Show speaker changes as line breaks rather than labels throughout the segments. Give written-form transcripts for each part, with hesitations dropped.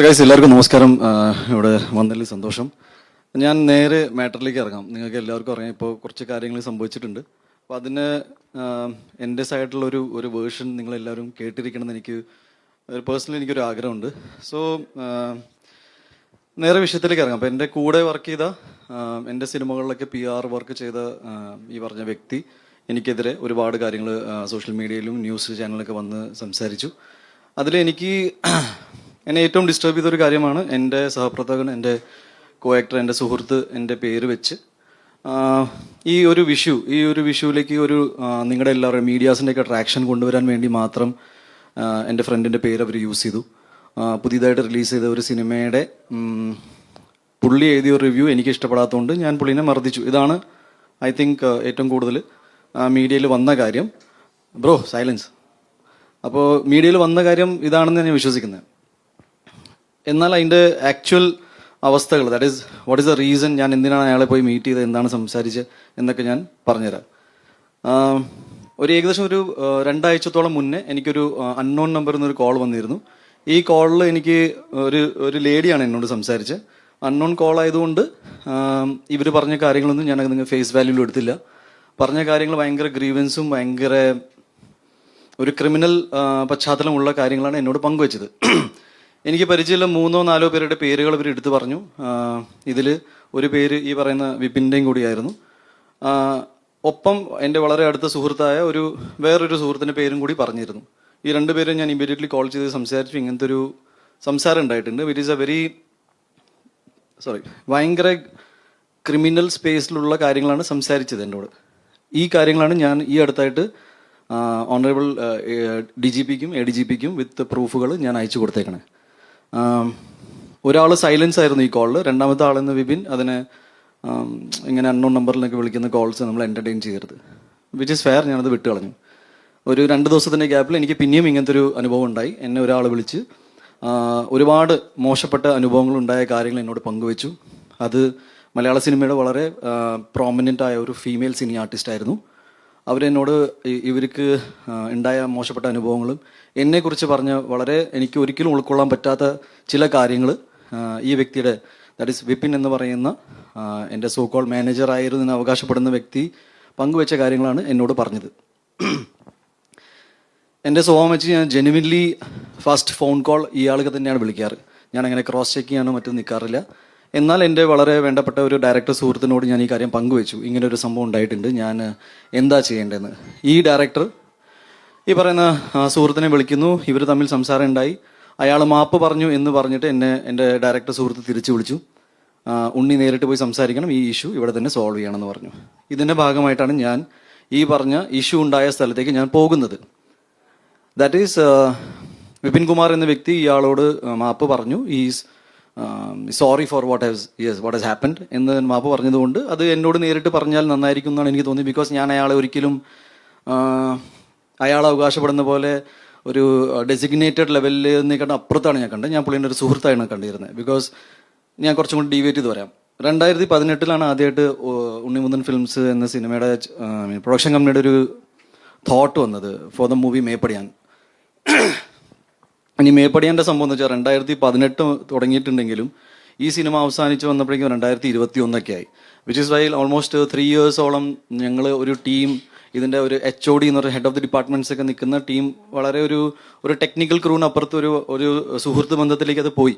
Guys എല്ലാവർക്കും നമസ്കാരം. ഇവിടെ വന്നതിൽ സന്തോഷം. ഞാൻ നേരെ മാറ്ററിലേക്ക് ഇറങ്ങാം. നിങ്ങൾക്ക് എല്ലാവർക്കും അറിയാം, ഇപ്പോൾ കുറച്ച് കാര്യങ്ങൾ സംഭവിച്ചിട്ടുണ്ട്. അപ്പോൾ അതിന് എൻ്റെ സൈഡിലുള്ള ഒരു വേർഷൻ നിങ്ങളെല്ലാവരും കേട്ടിരിക്കണമെന്ന് എനിക്ക് പേഴ്സണലി എനിക്കൊരു ആഗ്രഹമുണ്ട്. സോ നേരെ വിഷയത്തിലേക്ക് ഇറങ്ങാം. അപ്പോൾ എൻ്റെ കൂടെ വർക്ക് ചെയ്ത എൻ്റെ സിനിമകളിലൊക്കെ PR വർക്ക് ചെയ്ത ഈ പറഞ്ഞ വ്യക്തി എനിക്കെതിരെ ഒരുപാട് കാര്യങ്ങൾ സോഷ്യൽ മീഡിയയിലും ന്യൂസ് ചാനലിലൊക്കെ വന്ന് സംസാരിച്ചു. അതിൽ എന്നെ ഏറ്റവും ഡിസ്റ്റർബ് ചെയ്തൊരു കാര്യമാണ് എൻ്റെ സഹപ്രവർത്തകൻ, എൻ്റെ കോ ആക്ടർ, എൻ്റെ സുഹൃത്ത് എൻ്റെ പേര് വെച്ച് ഈ ഒരു വിഷുവിലേക്ക് നിങ്ങളുടെ എല്ലാവരുടെയും മീഡിയാസിൻ്റെയൊക്കെ ട്രാക്ഷൻ കൊണ്ടുവരാൻ വേണ്ടി മാത്രം എൻ്റെ ഫ്രണ്ടിൻ്റെ പേര് അവർ യൂസ് ചെയ്തു. പുതിയതായിട്ട് റിലീസ് ചെയ്ത ഒരു സിനിമയുടെ പുള്ളി എഴുതിയ ഒരു റിവ്യൂ എനിക്ക് ഇഷ്ടപ്പെടാത്തതുകൊണ്ട് ഞാൻ പുള്ളിനെ മർദ്ദിച്ചു. ഇതാണ് ഐ തിങ്ക് ഏറ്റവും കൂടുതൽ മീഡിയയിൽ വന്ന കാര്യം. Bro silence. അപ്പോൾ മീഡിയയിൽ വന്ന കാര്യം ഇതാണെന്ന് ഞാൻ വിശ്വസിക്കുന്നത്. എന്നാൽ അതിൻ്റെ ആക്ച്വൽ അവസ്ഥകൾ, that is what is the reason, ഞാൻ എന്തിനാണ് അയാളെ പോയി മീറ്റ് ചെയ്തത്, എന്താണ് സംസാരിച്ചത് എന്നൊക്കെ ഞാൻ പറഞ്ഞുതരാം. ഏകദേശം 2 ആഴ്ചത്തോളം മുന്നേ എനിക്കൊരു അൺനോൺ നമ്പറിൽ നിന്നൊരു കോൾ വന്നിരുന്നു. ഈ കോളിൽ എനിക്ക് ഒരു ലേഡിയാണ് എന്നോട് സംസാരിച്ചത്. അൺനോൺ കോൾ ആയതുകൊണ്ട് ഇവർ പറഞ്ഞ കാര്യങ്ങളൊന്നും ഞാൻ നിങ്ങൾ ഫേസ് വാല്യൂവിൽ എടുത്തില്ല. പറഞ്ഞ കാര്യങ്ങൾ ഭയങ്കര ഗ്രീവൻസും ഭയങ്കര ഒരു ക്രിമിനൽ പശ്ചാത്തലമുള്ള കാര്യങ്ങളാണ് എന്നോട് പങ്കുവച്ചത്. എനിക്ക് പരിചയമുള്ള 3-4 പേരുടെ പേരുകൾ ഇവർ എടുത്തു പറഞ്ഞു. ഇതിൽ ഒരു പേര് ഈ പറയുന്ന വിപിൻ്റെയും കൂടിയായിരുന്നു. ഒപ്പം എൻ്റെ വളരെ അടുത്ത സുഹൃത്തായ വേറൊരു സുഹൃത്തിൻ്റെ പേരും കൂടി പറഞ്ഞിരുന്നു. ഈ 2 പേരും ഞാൻ ഇമ്മീഡിയറ്റ്ലി കോൾ ചെയ്ത് സംസാരിച്ചു. ഇങ്ങനത്തെ ഒരു സംസാരം ഉണ്ടായിട്ടുണ്ട്. വിറ്റ് ഈസ് ഭയങ്കര ക്രിമിനൽ സ്പേസിലുള്ള കാര്യങ്ങളാണ് സംസാരിച്ചത് എന്നോട്. ഈ കാര്യങ്ങളാണ് ഞാൻ ഈ അടുത്തായിട്ട് ഓണറബിൾ DGPക്കും ADGPക്കും വിത്ത് പ്രൂഫുകൾ ഞാൻ അയച്ചു കൊടുത്തേക്കണേ. ഒരാൾ സൈലൻസ് ആയിരുന്നു ഈ കോളിൽ. രണ്ടാമത്തെ ആളെന്ന് വിപിൻ അതിനെ ഇങ്ങനെ അൺനോൺ നമ്പറിലൊക്കെ വിളിക്കുന്ന കോൾസ് നമ്മൾ എൻ്റർടൈൻ ചെയ്യരുത്. Which is fair. ഞാനത് വിട്ട് കളഞ്ഞു. ഒരു 2 ദിവസത്തിൻ്റെ ഗ്യാപ്പിൽ എനിക്ക് പിന്നെയും ഇങ്ങനത്തെ ഒരു അനുഭവം ഉണ്ടായി. എന്നെ ഒരാൾ വിളിച്ച് ഒരുപാട് മോശപ്പെട്ട അനുഭവങ്ങൾ ഉണ്ടായ കാര്യങ്ങൾ എന്നോട് പങ്കുവെച്ചു. അത് മലയാള സിനിമയുടെ വളരെ പ്രോമിനൻ്റ് ആയ ഒരു ഫീമെയിൽ സിനി ആർട്ടിസ്റ്റ് ആയിരുന്നു. അവരെന്നോട് ഇവർക്ക് ഉണ്ടായ മോശപ്പെട്ട അനുഭവങ്ങളും എന്നെക്കുറിച്ച് പറഞ്ഞ വളരെ എനിക്ക് ഒരിക്കലും ഉൾക്കൊള്ളാൻ പറ്റാത്ത ചില കാര്യങ്ങൾ ഈ വ്യക്തിയുടെ, ദാറ്റ് ഈസ് വിപിൻ എന്ന് പറയുന്ന എൻ്റെ സോ കോൾ മാനേജർ ആയിരുന്നു എന്ന് അവകാശപ്പെടുന്ന വ്യക്തി പങ്കുവെച്ച കാര്യങ്ങളാണ് എന്നോട് പറഞ്ഞത്. എൻ്റെ സ്വഭാവം വെച്ച് ഞാൻ ജെനുവിൻലി ഫസ്റ്റ് ഫോൺ കോൾ ഇയാൾക്ക് തന്നെയാണ് വിളിക്കാറ്. ഞാൻ അങ്ങനെ ക്രോസ് ചെക്ക് ചെയ്യാനോ മറ്റും നിൽക്കാറില്ല. എന്നാൽ എൻ്റെ വളരെ വേണ്ടപ്പെട്ട ഒരു ഡയറക്ടർ സുഹൃത്തിനോട് ഞാൻ ഈ കാര്യം പങ്കുവെച്ചു. ഇങ്ങനെ ഒരു സംഭവം ഉണ്ടായിട്ടുണ്ട്, ഞാൻ എന്താ ചെയ്യേണ്ടതെന്ന്. ഈ ഡയറക്ടർ ഈ പറയുന്ന സുഹൃത്തിനെ വിളിക്കുന്നു. ഇവർ തമ്മിൽ സംസാരം ഉണ്ടായി. അയാൾ മാപ്പ് പറഞ്ഞു എന്ന് പറഞ്ഞിട്ട് എൻ്റെ ഡയറക്ടർ സുഹൃത്ത് തിരിച്ചു വിളിച്ചു. ഉണ്ണി നേരിട്ട് പോയി സംസാരിക്കണം, ഈ ഇഷ്യൂ ഇവിടെ തന്നെ സോൾവ് ചെയ്യണമെന്ന് പറഞ്ഞു. ഇതിൻ്റെ ഭാഗമായിട്ടാണ് ഞാൻ ഈ പറഞ്ഞ ഇഷ്യൂ ഉണ്ടായ സ്ഥലത്തേക്ക് ഞാൻ പോകുന്നത്. ദാറ്റ് ഈസ് വിപിൻ കുമാർ എന്ന വ്യക്തി ഇയാളോട് മാപ്പ് പറഞ്ഞു. Is sorry for what has happened എന്ന് മാപ്പ് പറഞ്ഞതുകൊണ്ട് അത് എന്നോട് നേരിട്ട് പറഞ്ഞാൽ നന്നായിരിക്കും എന്നാണ് എനിക്ക് തോന്നി. ബിക്കോസ് ഞാൻ അയാളെ ഒരിക്കലും അയാൾ അവകാശപ്പെടുന്ന പോലെ ഒരു ഡെസിഗ്നേറ്റഡ് ലെവലിൽ നിൽക്കേണ്ട അപ്പുറത്താണ് ഞാൻ കണ്ടത്. ഞാൻ പുള്ളിൻ്റെ ഒരു സുഹൃത്തായാണ് കണ്ടിരുന്നത്. ബിക്കോസ് ഞാൻ കുറച്ചും കൂടി ഡീവേറ്റ് ചെയ്ത് പറയാം. 2018 ആദ്യമായിട്ട് ഉണ്ണിമുന്തൻ ഫിലിംസ് എന്ന സിനിമയുടെ പ്രൊഡക്ഷൻ കമ്പനിയുടെ ഒരു തോട്ട് വന്നത് ഫോർ ദ മൂവി മേപ്പടിയാൻ. ഇനി മേപ്പടിയാൻ്റെ സംഭവം എന്ന് വെച്ചാൽ 2018 തുടങ്ങിയിട്ടുണ്ടെങ്കിലും ഈ സിനിമ അവസാനിച്ച് വന്നപ്പോഴേക്കും 2021 ആയി. വിച്ച് ഇസ് വൈ ഓൾമോസ്റ്റ് 3 ഇയേഴ്സോളം ഞങ്ങൾ ഒരു ടീം, ഇതിൻ്റെ ഒരു HOD എന്ന് പറയുന്ന ഹെഡ് ഓഫ് ദി ഡിപ്പാർട്ട്മെന്റ്സ് ഒക്കെ നിൽക്കുന്ന ടീം വളരെ ഒരു ടെക്നിക്കൽ ക്രൂവിനപ്പുറത്ത് ഒരു സുഹൃത്ത് ബന്ധത്തിലേക്ക് അത് പോയി.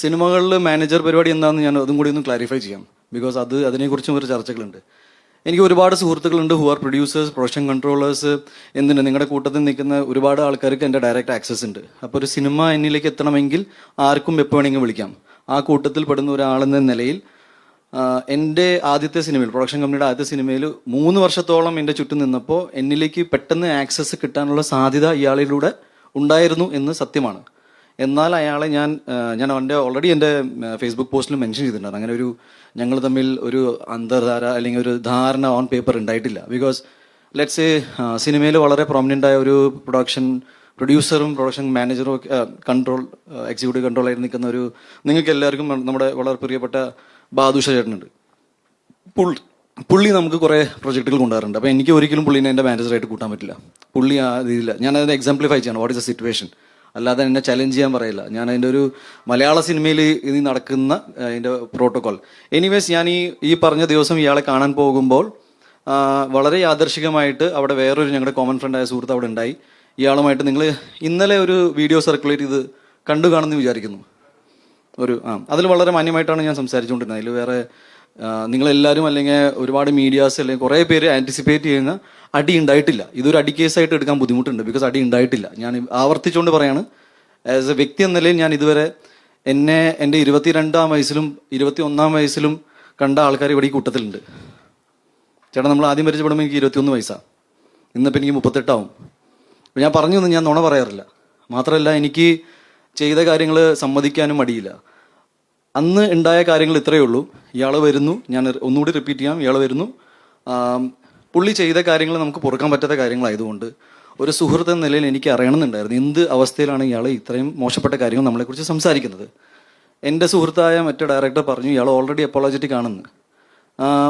സിനിമകളിൽ മാനേജർ പരിപാടി എന്താണെന്ന് ഞാൻ അതും കൂടി ഒന്ന് ക്ലാരിഫൈ ചെയ്യാം. ബിക്കോസ് അതിനെക്കുറിച്ചും ഒരു ചർച്ചകളുണ്ട്. എനിക്ക് ഒരുപാട് സുഹൃത്തുക്കളുണ്ട് who are producers, production controllers, നിങ്ങളുടെ കൂട്ടത്തിൽ നിൽക്കുന്ന ഒരുപാട് ആൾക്കാർക്ക് എൻ്റെ ഡയറക്റ്റ് ആക്സസ് ഉണ്ട്. അപ്പോൾ ഒരു സിനിമ എന്നിലേക്ക് എത്തണമെങ്കിൽ ആർക്കും എപ്പോൾ വേണമെങ്കിൽ വിളിക്കാം. ആ കൂട്ടത്തിൽ പെടുന്ന ഒരാളെന്ന നിലയിൽ എൻ്റെ ആദ്യത്തെ സിനിമയിൽ, പ്രൊഡക്ഷൻ കമ്പനിയുടെ ആദ്യത്തെ സിനിമയിൽ 3 വർഷത്തോളം എൻ്റെ ചുറ്റും നിന്നപ്പോൾ എന്നിലേക്ക് പെട്ടെന്ന് ആക്സസ് കിട്ടാനുള്ള സാധ്യത ഇയാളിലൂടെ ഉണ്ടായിരുന്നു എന്ന് സത്യമാണ്. എന്നാൽ അയാളെ ഞാൻ ഓൾറെഡി എൻ്റെ ഫേസ്ബുക്ക് പോസ്റ്റിൽ മെൻഷൻ ചെയ്തിട്ടുണ്ട്. അങ്ങനെ ഞങ്ങൾ തമ്മിൽ ഒരു അന്തർധാര അല്ലെങ്കിൽ ഒരു ധാരണ ഓൺ പേപ്പർ ഉണ്ടായിട്ടില്ല. ബിക്കോസ് ലെറ്റ്സ് സിനിമയിൽ വളരെ പ്രോമിനൻ്റ് ആയ ഒരു പ്രൊഡ്യൂസറും പ്രൊഡക്ഷൻ മാനേജറും എക്സിക്യൂട്ടീവ് കൺട്രോളായിട്ട് നിൽക്കുന്ന നിങ്ങൾക്ക് എല്ലാവർക്കും നമ്മുടെ വളരെ പ്രിയപ്പെട്ട ബാദുഷ ചേട്ടനുണ്ട്. പുള്ളി നമുക്ക് കുറേ പ്രൊജക്റ്റുകൾ കൊണ്ടുവരാറുണ്ട്. അപ്പോൾ എനിക്ക് ഒരിക്കലും പുള്ളിനെ എൻ്റെ മാനേജറായിട്ട് കൂട്ടാൻ പറ്റില്ല. പുള്ളി ആ രീതിയില്ല. ഞാനത് എക്സാംപ്ലിഫൈ ചെയ്യണം വാട്ട് ഇസ് ദ സിറ്റുവേഷൻ. അല്ലാതെ എന്നെ ചലഞ്ച് ചെയ്യാൻ പറയില്ല. ഞാൻ അതിൻ്റെ ഒരു മലയാള സിനിമയിൽ ഇത് നടക്കുന്ന അതിൻ്റെ പ്രോട്ടോകോൾ. എനിവേസ് ഞാൻ ഈ പറഞ്ഞ ദിവസം ഇയാളെ കാണാൻ പോകുമ്പോൾ വളരെ യാദർശികമായിട്ട് അവിടെ വേറൊരു ഞങ്ങളുടെ കോമൺ ഫ്രണ്ടായ സുഹൃത്ത് അവിടെ ഉണ്ടായി. ഇയാളുമായിട്ട് നിങ്ങൾ ഇന്നലെ ഒരു വീഡിയോ സർക്കുലേറ്റ് ചെയ്ത് കണ്ടു കാണുമെന്ന് വിചാരിക്കുന്നു. അതിൽ വളരെ മാന്യമായിട്ടാണ് ഞാൻ സംസാരിച്ചുകൊണ്ടിരുന്നത്. അതിൽ വേറെ നിങ്ങളെല്ലാവരും അല്ലെങ്കിൽ ഒരുപാട് മീഡിയാസ് അല്ലെങ്കിൽ കുറേ പേര് ആൻറ്റിസിപ്പേറ്റ് ചെയ്യുന്ന അടി ഉണ്ടായിട്ടില്ല. ഇതൊരു അടി കേസായിട്ട് എടുക്കാൻ ബുദ്ധിമുട്ടുണ്ട്, ബിക്കോസ് അടി ഉണ്ടായിട്ടില്ല. ഞാൻ ആവർത്തിച്ചുകൊണ്ട് പറയാണ്, ആസ് എ വ്യക്തി എന്ന നിലയിൽ ഞാൻ ഇതുവരെ എന്നെ എൻ്റെ 22-ാം വയസ്സിലും 21-ാം വയസ്സിലും കണ്ട ആൾക്കാർ ഇവിടെ ഈ കൂട്ടത്തിലുണ്ട്. ചേട്ടാ, നമ്മൾ ആദ്യം പരിചയപ്പെടുമ്പോൾ എനിക്ക് 21 വയസ്സാണ്, ഇന്നിപ്പോൾ എനിക്ക് 38 ആവും. അപ്പോൾ ഞാൻ പറഞ്ഞു ഞാൻ നുണ പറയാറില്ല. മാത്രമല്ല, എനിക്ക് ചെയ്ത കാര്യങ്ങൾ സമ്മതിക്കാനും മടിയില്ല. അന്ന് ഉണ്ടായ കാര്യങ്ങൾ ഇത്രയേ ഉള്ളൂ. ഇയാൾ വരുന്നു, ഞാൻ ഒന്നുകൂടി റിപ്പീറ്റ് ചെയ്യാം, ഇയാൾ വരുന്നു. പുള്ളി ചെയ്ത കാര്യങ്ങൾ നമുക്ക് പൊറുക്കാൻ പറ്റാത്ത കാര്യങ്ങളായതുകൊണ്ട് ഒരു സുഹൃത്ത് എന്ന നിലയിൽ എനിക്ക് അറിയണമെന്നുണ്ടായിരുന്നു എന്ത് അവസ്ഥയിലാണ് ഇയാൾ ഇത്രയും മോശപ്പെട്ട കാര്യങ്ങൾ നമ്മളെക്കുറിച്ച് സംസാരിക്കുന്നത്. എൻ്റെ സുഹൃത്തായ മറ്റേ ഡയറക്ടർ പറഞ്ഞു ഇയാൾ ഓൾറെഡി അപ്പോളജറ്റിക് ആണെന്ന്.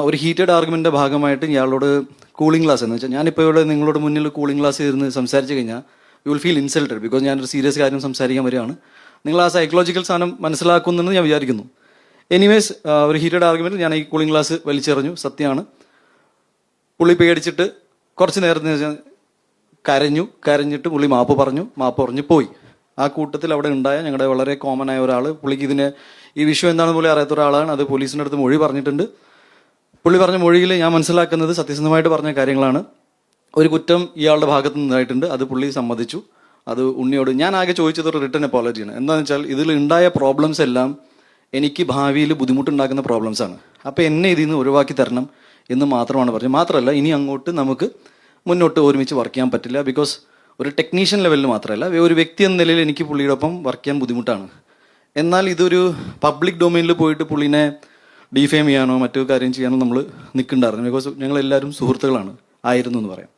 ഒരു ഹീറ്റഡ് ആർഗ്യുമെൻ്റിൻ്റെ ഭാഗമായിട്ട് ഇയാളോട് കൂളിംഗ് ഗ്ലാസ് എന്ന് വെച്ചാൽ, ഞാനിപ്പോൾ ഇവിടെ നിങ്ങളുടെ മുന്നിൽ കൂളിംഗ് ഗ്ലാസ് ഇരുന്ന് സംസാരിച്ച് കഴിഞ്ഞാൽ you will feel insulted, because ഞാനൊരു സീരിയസ് കാര്യം സംസാരിക്കാൻ വരികയാണ്. നിങ്ങൾ ആ സൈക്കോളജിക്കൽ സാധനം മനസ്സിലാക്കുന്നെന്ന് ഞാൻ വിചാരിക്കുന്നു. എനിവേസ്, ഒരു ഹീറ്റഡ് ആർഗ്യുമെൻറ്റ് ഞാൻ ഈ കൂളിംഗ് ഗ്ലാസ് വലിച്ചെറിഞ്ഞു. സത്യമാണ്. പുള്ളി പേടിച്ചിട്ട് കുറച്ച് നേരത്തിന് കരഞ്ഞിട്ട് പുള്ളി മാപ്പ് പറഞ്ഞു പോയി. ആ കൂട്ടത്തിൽ അവിടെ ഉണ്ടായ ഞങ്ങളുടെ വളരെ കോമൺ ആയ ഒരാൾ, പുള്ളിക്ക് ഈ വിഷയം എന്താണെന്ന് പോലും അറിയാത്ത ഒരാളാണ്. അത് പോലീസിൻ്റെ അടുത്ത് മൊഴി പറഞ്ഞിട്ടുണ്ട്. പുള്ളി പറഞ്ഞ മൊഴിയിൽ ഞാൻ മനസ്സിലാക്കുന്നത് സത്യസന്ധമായിട്ട് പറഞ്ഞ കാര്യങ്ങളാണ്. ഒരു കുറ്റം ഇയാളുടെ ഭാഗത്ത് നിന്നായിട്ടുണ്ട്, അത് പുള്ളി സമ്മതിച്ചു. അത് ഉണ്ണിയോട് ഞാൻ ആകെ ചോദിച്ചത് ഒരു റിട്ടേൺ അപ്പോളജിയാണ്. എന്താണെന്ന് വെച്ചാൽ ഇതിൽ ഉണ്ടായ പ്രോബ്ലംസ് എല്ലാം എനിക്ക് ഭാവിയിൽ ബുദ്ധിമുട്ടുണ്ടാക്കുന്ന പ്രോബ്ലംസാണ്. അപ്പോൾ എന്നെ ഇതിൽ നിന്ന് ഒഴിവാക്കി തരണം എന്ന് മാത്രമാണ് പറഞ്ഞത്. മാത്രമല്ല, ഇനി അങ്ങോട്ട് നമുക്ക് മുന്നോട്ട് ഒരുമിച്ച് വർക്ക് ചെയ്യാൻ പറ്റില്ല, ബിക്കോസ് ഒരു ടെക്നീഷ്യൻ ലെവലിൽ മാത്രമല്ല ഒരു വ്യക്തി എന്ന നിലയിൽ എനിക്ക് പുള്ളിയുടെ ഒപ്പം വർക്ക് ചെയ്യാൻ ബുദ്ധിമുട്ടാണ്. എന്നാൽ ഇതൊരു പബ്ലിക് ഡൊമൈനിൽ പോയിട്ട് പുള്ളിനെ ഡിഫെയിം ചെയ്യാനോ മറ്റു കാര്യം ചെയ്യാനോ നമ്മൾ നിൽക്കുന്നുണ്ടായിരുന്നു, ബിക്കോസ് ഞങ്ങളെല്ലാവരും സുഹൃത്തുക്കളാണ് ആയിരുന്നു എന്ന് പറയാം.